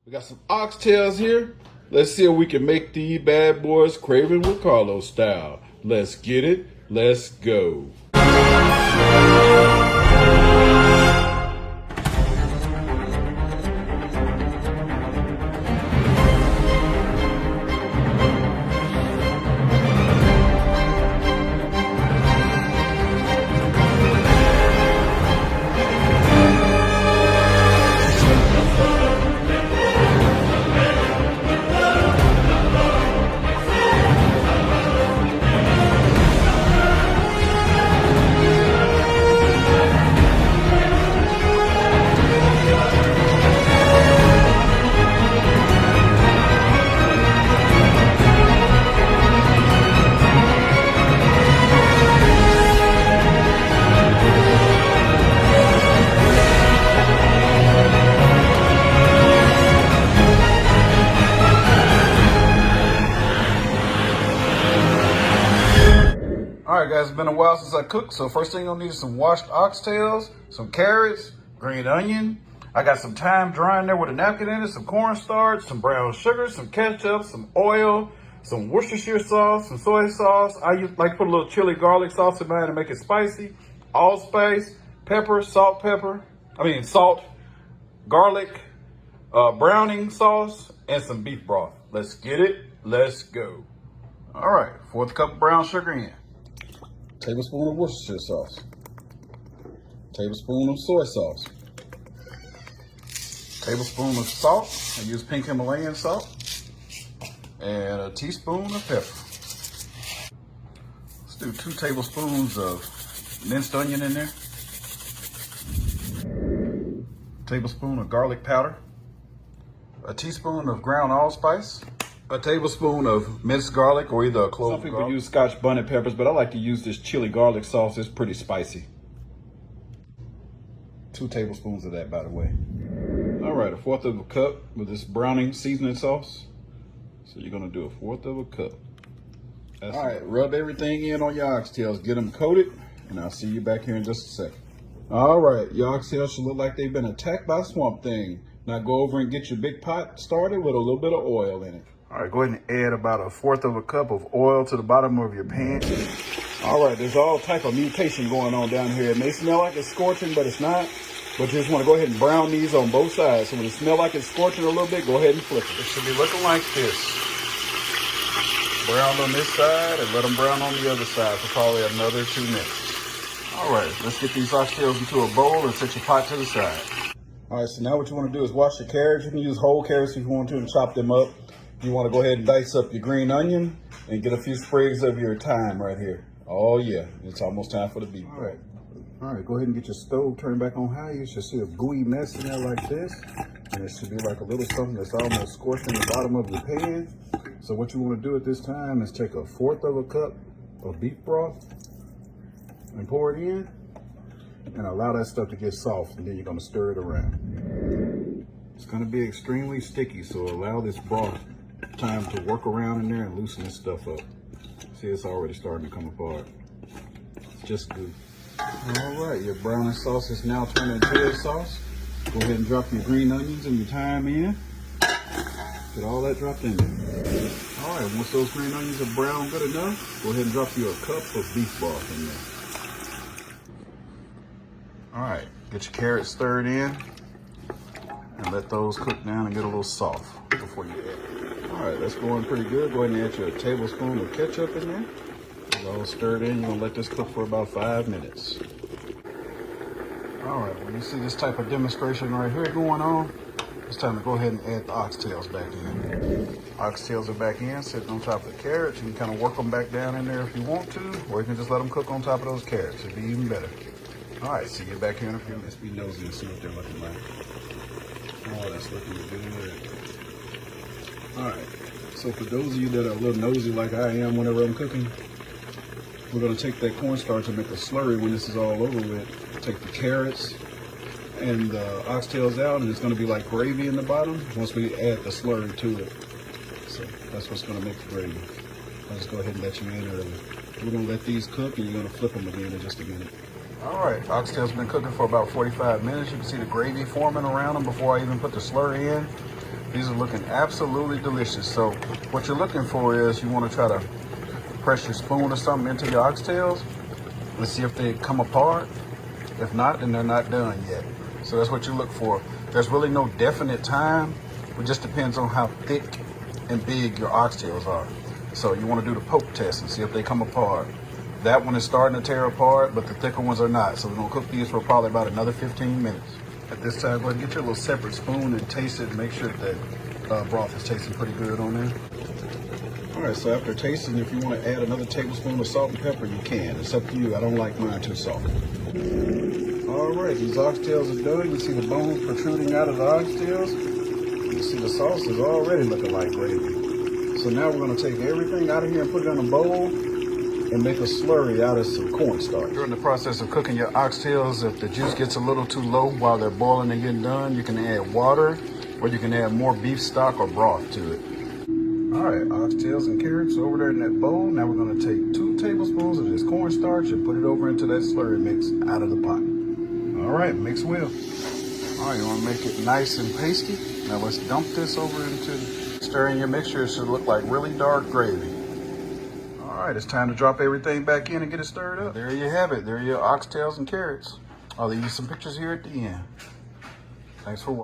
We got some oxtails here. Let's see if we can make these bad boys craving with Carlos style. Let's get it. Let's go. Alright guys, it's been a while since I cooked, so first thing you'll need is some washed oxtails, some carrots, green onion. I got some thyme drying there with a napkin in it, some cornstarch, some brown sugar, some ketchup, some oil, some Worcestershire sauce, some soy sauce. I like to put a little chili garlic sauce in mine to make it spicy. Allspice, pepper, salt, garlic, browning sauce, and some beef broth. Let's get it. Let's go. Alright, 4th cup of brown sugar in. Tablespoon of Worcestershire sauce. Tablespoon of soy sauce. Tablespoon of salt. I use pink Himalayan salt. And a teaspoon of pepper. Let's do 2 tablespoons of minced onion in there. Tablespoon of garlic powder. A teaspoon of ground allspice. A tablespoon of minced garlic or either a clove. Some people use Scotch bonnet peppers, but I like to use this chili garlic sauce. It's pretty spicy. 2 tablespoons of that, by the way. All right, 1/4 of a cup with this browning seasoning sauce. So you're gonna do a 1/4 of a cup. All right, rub everything in on your oxtails. Get them coated, and I'll see you back here in just a second. All right, your oxtails should look like they've been attacked by a swamp thing. Now go over and get your big pot started with a little bit of oil in it. All right, go ahead and add about 1/4 of a cup of oil to the bottom of your pan. All right, there's all type of mutation going on down here. It may smell like it's scorching, but it's not. But you just want to go ahead and brown these on both sides. So when it smells like it's scorching a little bit, go ahead and flip it. It should be looking like this. Brown on this side and let them brown on the other side for probably another 2 minutes. All right, let's get these oxtails into a bowl and set your pot to the side. All right, so now what you want to do is wash your carrots. You can use whole carrots if you want to and chop them up. You want to go ahead and dice up your green onion and get a few sprigs of your thyme right here. Oh yeah, it's almost time for the beef. All right, go ahead and get your stove turned back on high. You should see a gooey mess in there like this. And it should be like a little something that's almost scorching the bottom of your pan. So what you want to do at this time is take 1/4 of a cup of beef broth and pour it in and allow that stuff to get soft, and then you're going to stir it around. It's going to be extremely sticky, so allow this broth time to work around in there and loosen this stuff up. See, it's already starting to come apart. It's just good. All right, your browning sauce is now turning into chili sauce. Go ahead and drop your green onions and your thyme in. Get all that dropped in there. All right, once those green onions are brown good enough, go ahead and drop you a cup of beef broth in there. All right, get your carrots stirred in and let those cook down and get a little soft before you add. All right, that's going pretty good. Go ahead and add your tablespoon of ketchup in there. It's all stirred in. You're gonna let this cook for about 5 minutes. All right, when you see this type of demonstration right here going on, it's time to go ahead and add the oxtails back in. Oxtails are back in, sitting on top of the carrots. You can kind of work them back down in there if you want to, or you can just let them cook on top of those carrots. It'd be even better. All right, see you back here in a few minutes. Be nosy and see what they're looking like. Oh, that's looking good. All right, so for those of you that are a little nosy like I am whenever I'm cooking, we're gonna take that cornstarch and make a slurry when this is all over with. Take the carrots and the oxtails out, and it's gonna be like gravy in the bottom once we add the slurry to it. So that's what's gonna make the gravy. I'll just go ahead and let you in early. We're gonna let these cook, and you're gonna flip them again in just a minute. All right, oxtails been cooking for about 45 minutes. You can see the gravy forming around them before I even put the slurry in. These are looking absolutely delicious. So what you're looking for is you want to try to press your spoon or something into your oxtails and see if they come apart. If not, then they're not done yet. So that's what you look for. There's really no definite time. It just depends on how thick and big your oxtails are. So you want to do the poke test and see if they come apart. That one is starting to tear apart, but the thicker ones are not. So we're gonna cook these for probably about another 15 minutes. At this time, go ahead and get your little separate spoon and taste it and make sure that broth is tasting pretty good on there. All right, so after tasting, if you want to add another tablespoon of salt and pepper, you can. It's up to you. I don't like mine too salty. All right, these oxtails are done. You see the bones protruding out of the oxtails. You see the sauce is already looking like gravy. So now we're going to take everything out of here and put it in a bowl and make a slurry out of some cornstarch. During the process of cooking your oxtails, if the juice gets a little too low while they're boiling and getting done, you can add water or you can add more beef stock or broth to it. All right, oxtails and carrots over there in that bowl. Now we're going to take 2 tablespoons of this cornstarch and put it over into that slurry mix out of the pot. All right, mix well. All right, you want to make it nice and pasty. Now let's dump this over into stirring your mixture. It should look like really dark gravy. All right, it's time to drop everything back in and get it stirred up. There you have it. There are your oxtails and carrots. I'll leave you some pictures here at the end. Thanks for watching.